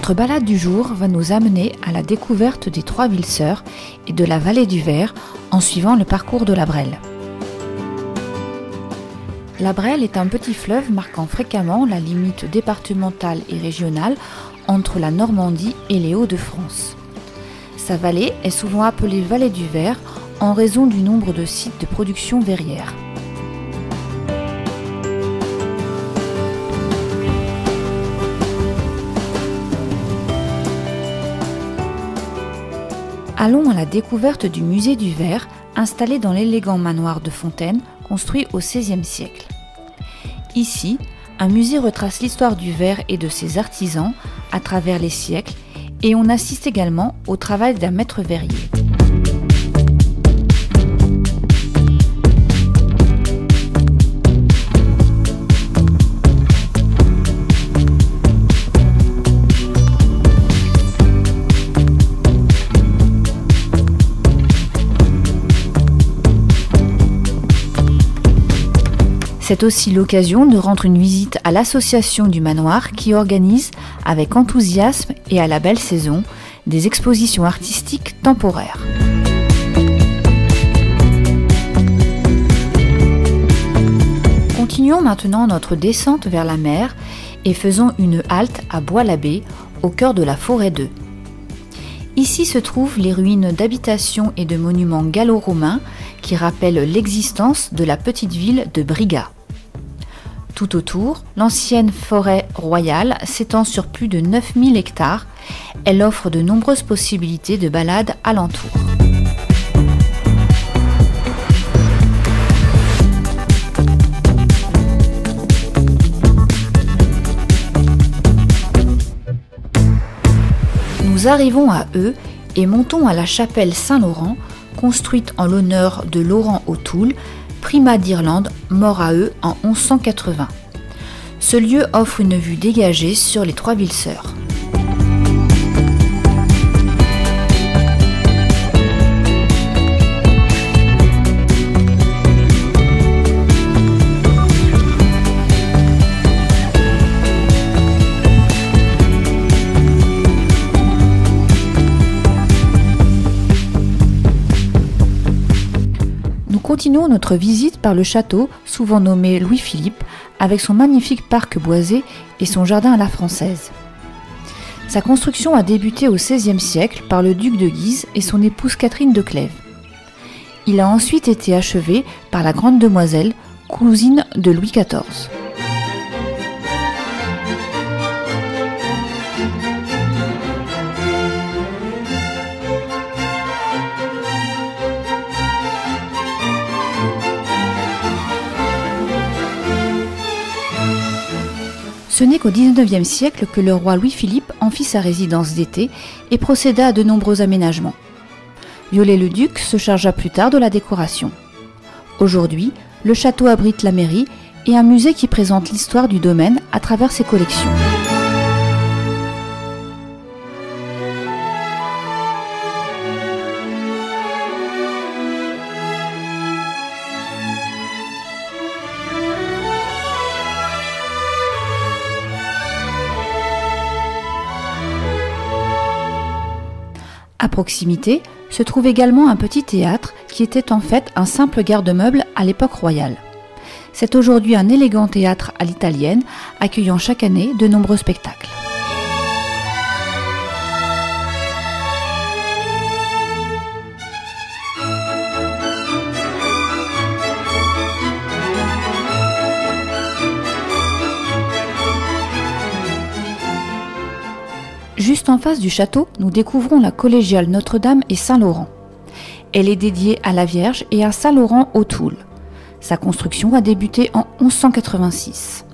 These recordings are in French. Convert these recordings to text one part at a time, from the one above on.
Notre balade du jour va nous amener à la découverte des Trois Villes Sœurs et de la vallée du Ver en suivant le parcours de la Brelle. La Brelle est un petit fleuve marquant fréquemment la limite départementale et régionale entre la Normandie et les Hauts-de-France. Sa vallée est souvent appelée vallée du Ver en raison du nombre de sites de production verrière. Allons à la découverte du musée du Ver, installé dans l'élégant manoir de Fontaine, construit au XVIe siècle. Ici, un musée retrace l'histoire du verre et de ses artisans à travers les siècles, et on assiste également au travail d'un maître verrier. C'est aussi l'occasion de rendre une visite à l'association du manoir qui organise, avec enthousiasme et à la belle saison, des expositions artistiques temporaires. Continuons maintenant notre descente vers la mer et faisons une halte à Bois-l'Abbé, au cœur de la forêt d'Eu. Ici se trouvent les ruines d'habitations et de monuments gallo-romains qui rappellent l'existence de la petite ville de Briga. Tout autour, l'ancienne forêt royale s'étend sur plus de 9000 hectares. Elle offre de nombreuses possibilités de balades alentour. Nous arrivons àEu et montons à la chapelle Saint-Laurent, construite en l'honneur de Laurent O'Toole, primat d'Irlande, mort àEu en 1180. Ce lieu offre une vue dégagée sur les Trois Villes Sœurs. Continuons notre visite par le château, souvent nommé Louis-Philippe, avec son magnifique parc boisé et son jardin à la française. Sa construction a débuté au XVIe siècle par le duc de Guise et son épouse Catherine de Clèves. Il a ensuite été achevé par la grande demoiselle, cousine de Louis XIV. Ce n'est qu'au XIXe siècle que le roi Louis-Philippe en fit sa résidence d'été et procéda à de nombreux aménagements. Viollet-le-Duc se chargea plus tard de la décoration. Aujourd'hui, le château abrite la mairie et un musée qui présente l'histoire du domaine à travers ses collections. À proximité se trouve également un petit théâtre qui était en fait un simple garde-meuble à l'époque royale. C'est aujourd'hui un élégant théâtre à l'italienne, accueillant chaque année de nombreux spectacles. Juste en face du château, nous découvrons la collégiale Notre-Dame et Saint-Laurent. Elle est dédiée à la Vierge et à Saint-Laurent O'Toole. Sa construction a débuté en 1186.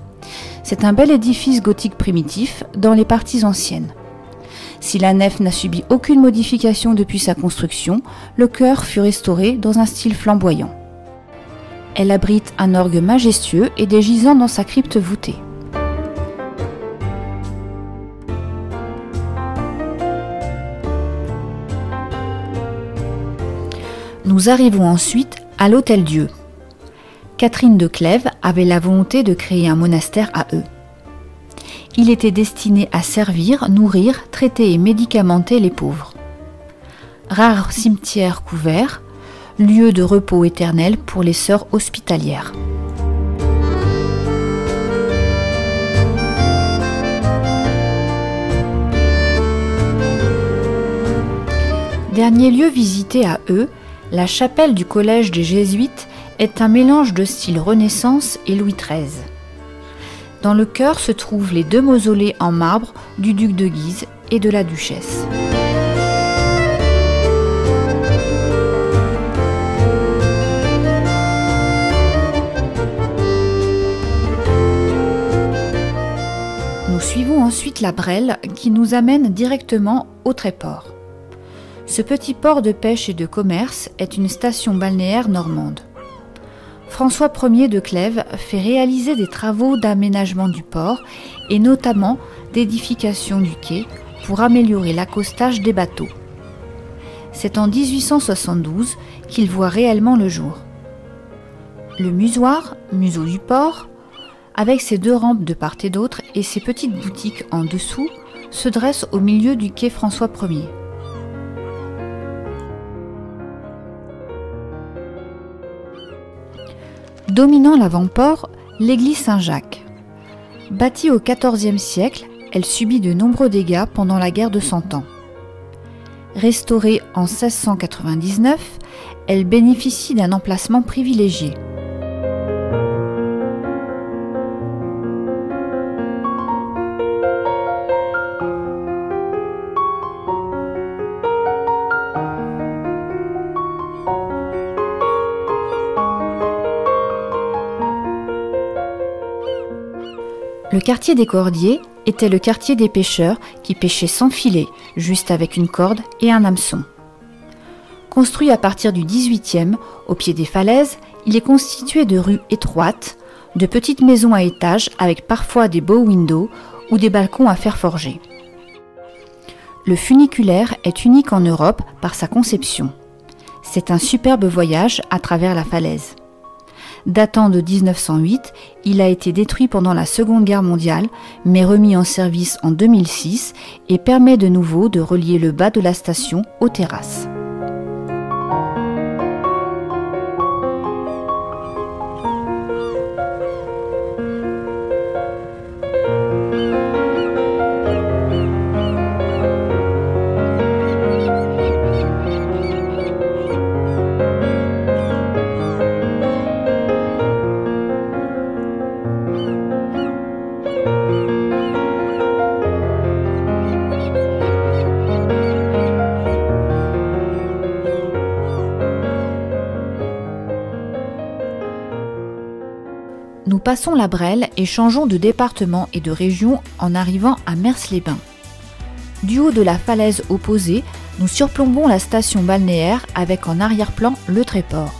C'est un bel édifice gothique primitif dans les parties anciennes. Si la nef n'a subi aucune modification depuis sa construction, le chœur fut restauré dans un style flamboyant. Elle abrite un orgue majestueux et des gisants dans sa crypte voûtée. Nous arrivons ensuite à l'Hôtel-Dieu. Catherine de Clèves avait la volonté de créer un monastère àEu. Il était destiné à servir, nourrir, traiter et médicamenter les pauvres. Rare cimetière couvert, lieu de repos éternel pour les sœurs hospitalières. Dernier lieu visité à Euux, la chapelle du collège des Jésuites est un mélange de style Renaissance et Louis XIII. Dans le chœur se trouvent les 2 mausolées en marbre du duc de Guise et de la duchesse. Nous suivons ensuite la Brelle qui nous amène directement au Tréport. Ce petit port de pêche et de commerce est une station balnéaire normande. François Ier de Clèves fait réaliser des travaux d'aménagement du port et notamment d'édification du quai pour améliorer l'accostage des bateaux. C'est en 1872 qu'il voit réellement le jour. Le musoir, museau du port, avec ses 2 rampes de part et d'autre et ses petites boutiques en dessous, se dresse au milieu du quai François Ier. Dominant l'avant-port, l'église Saint-Jacques. Bâtie au XIVe siècle, elle subit de nombreux dégâts pendant la guerre de Cent Ans. Restaurée en 1699, elle bénéficie d'un emplacement privilégié. Le quartier des Cordiers était le quartier des pêcheurs qui pêchaient sans filet, juste avec une corde et un hameçon. Construit à partir du XVIIIe, au pied des falaises, il est constitué de rues étroites, de petites maisons à étages avec parfois des bow windows ou des balcons à fer forgé. Le funiculaire est unique en Europe par sa conception. C'est un superbe voyage à travers la falaise. Datant de 1908, il a été détruit pendant la Seconde Guerre mondiale, mais remis en service en 2006 et permet de nouveau de relier le bas de la station aux terrasses. Nous passons la Brelle et changeons de département et de région en arrivant à Mers-les-Bains. Du haut de la falaise opposée, nous surplombons la station balnéaire avec en arrière-plan le Tréport.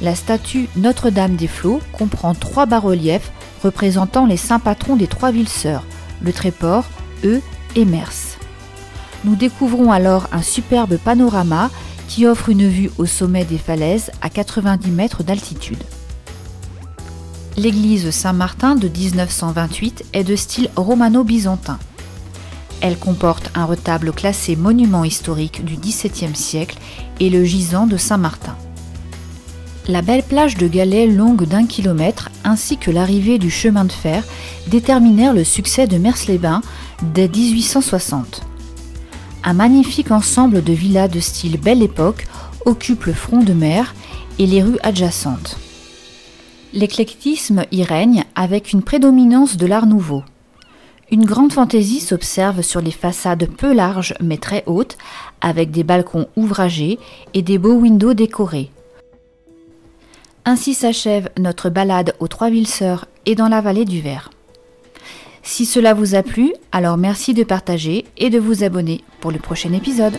La statue Notre-Dame des Flots comprend 3 bas-reliefs représentant les saints patrons des 3 villes sœurs, le Tréport, Euux et Mers. Nous découvrons alors un superbe panorama qui offre une vue au sommet des falaises à 90 mètres d'altitude. L'église Saint-Martin de 1928 est de style romano-byzantin. Elle comporte un retable classé monument historique du XVIIe siècle et le gisant de Saint-Martin. La belle plage de galets longue d'1 kilomètre ainsi que l'arrivée du chemin de fer déterminèrent le succès de Mers-les-Bains dès 1860. Un magnifique ensemble de villas de style Belle Époque occupe le front de mer et les rues adjacentes. L'éclectisme y règne avec une prédominance de l'art nouveau. Une grande fantaisie s'observe sur les façades peu larges mais très hautes, avec des balcons ouvragés et des beaux windows décorés. Ainsi s'achève notre balade aux 3 villes sœurs et dans la vallée du Vair. Si cela vous a plu, alors merci de partager et de vous abonner pour le prochain épisode.